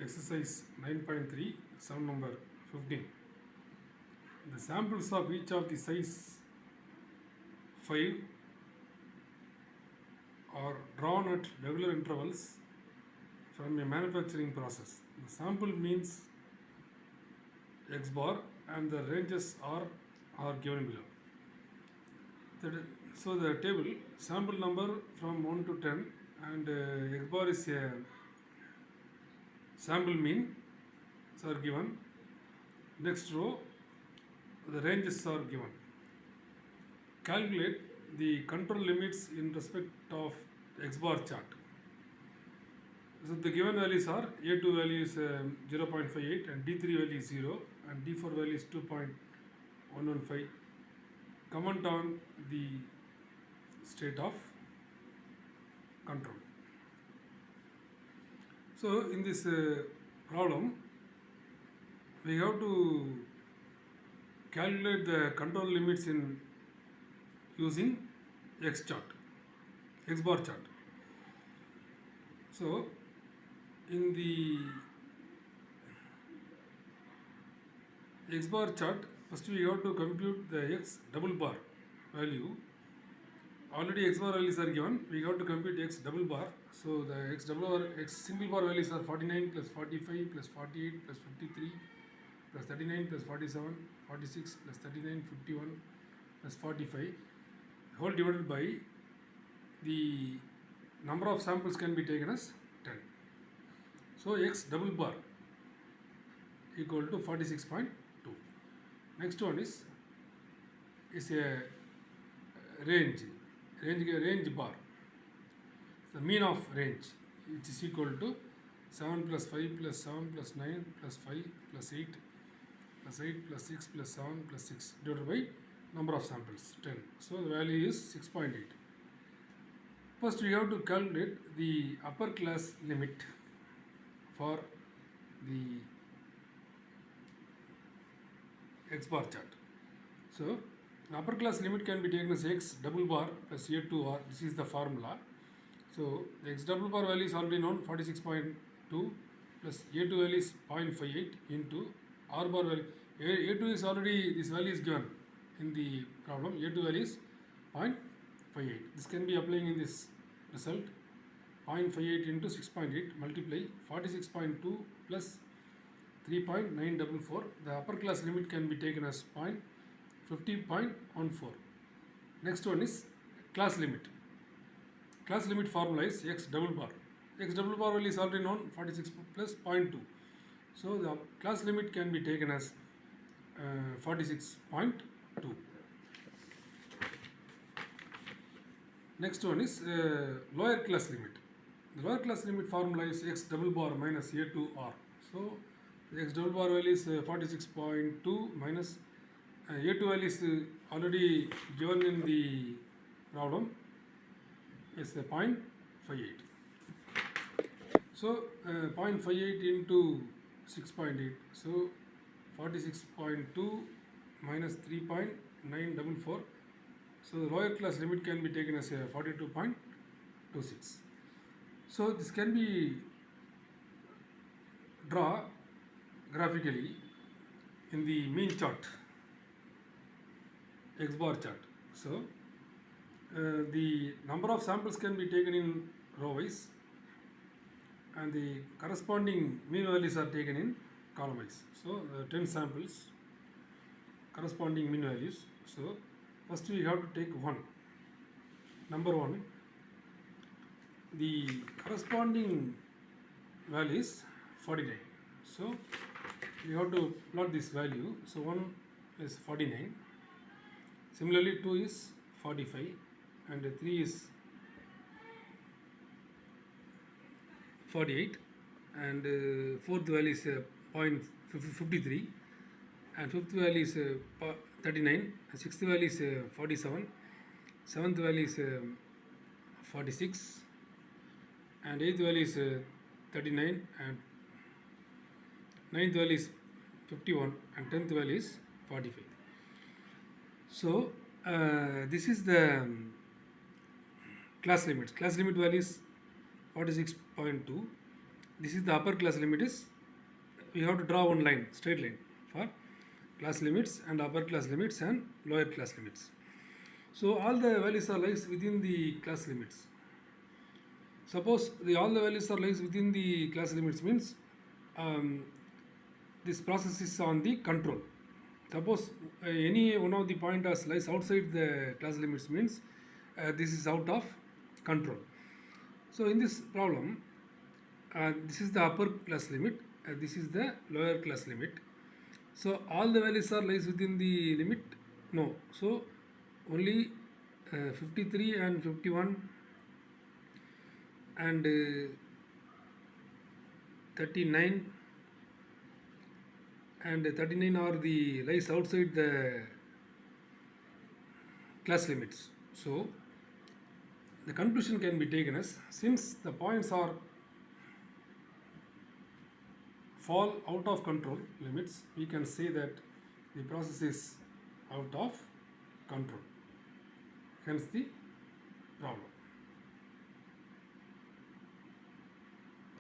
exercise 9.3, sum number 15. The samples of each of the size 5 are drawn at regular intervals from a manufacturing process. The sample means x bar and the ranges are given below. So the table sample number from 1 to 10 and x bar is a sample mean are given. Next row the ranges are given. Calculate the control limits in respect of x bar chart. So the given values are A2 value is 0.58 and D3 value is 0 and D4 value is 2.115. Comment on the state of control. So in this problem we have to calculate the control limits in using x bar chart. So in the x bar chart, first we have to compute the x double bar value. Already x bar values are given, we have to compute x double bar. So the x single bar values are 49 plus 45 plus 48 plus 53 plus 39 plus 47 46 plus 39 51 plus 45 whole divided by the number of samples can be taken as 10. So x double bar equal to 46.2. Next one is a range bar. The mean of range, which is equal to 7 plus 5 plus 7 plus 9 plus 5 plus 8 plus 8 plus 6 plus 7 plus 6 divided by number of samples 10. So the value is 6.8. First we have to calculate the upper class limit for the x bar chart. So the upper class limit can be taken as x double bar plus A2R. This is the formula. So the x double bar value is already known, 46.2 plus A2 value is 0.58 into R bar value. A2 is already, this value is given in the problem. A2 value is 0.58. This can be applying in this result. 0.58 into 6.8 multiply 46.2 plus 3.944. The upper class limit can be taken as 50.14. Next one is class limit. Class limit formula is x double bar. X double bar value is already known, 46 plus 0.2. So the class limit can be taken as 46.2. Next one is lower class limit. The lower class limit formula is x double bar minus A2R. So the x double bar value is 46.2 minus A2 value is already given in the problem, is 0.58. So 0.58 into 6.8. So 46.2 minus 3.944. So the lower class limit can be taken as 42.26. So this can be drawn graphically in the mean chart, x bar chart. So the number of samples can be taken in row wise and the corresponding mean values are taken in column wise. So 10 samples, corresponding mean values. So first we have to take number 1. The corresponding value is 49. So we have to plot this value. So 1 is 49. Similarly 2 is 45 and 3 is 48 and fourth value is 0.53 and fifth value is 39 and sixth value is 47, seventh value is 46 and eighth value is 39 and ninth value is 51 and 10th value is 45. So this is the class limit. Class limit value is 46.2. This is the upper class limit is we have to draw one line, straight line for class limits and upper class limits and lower class limits. So all the values are lies within the class limits. Suppose all the values are lies within the class limits means um, this process is on the control. Suppose any one of the pointers lies outside the class limits means this is out of control. So in this problem, this is the upper class limit, this is the lower class limit. So all the values are lies within the limit? No. So only 53 and 51 and 39 and 39 are the lies outside the class limits. So the conclusion can be taken as, since the points are fall out of control limits, we can say that the process is out of control. Hence the problem.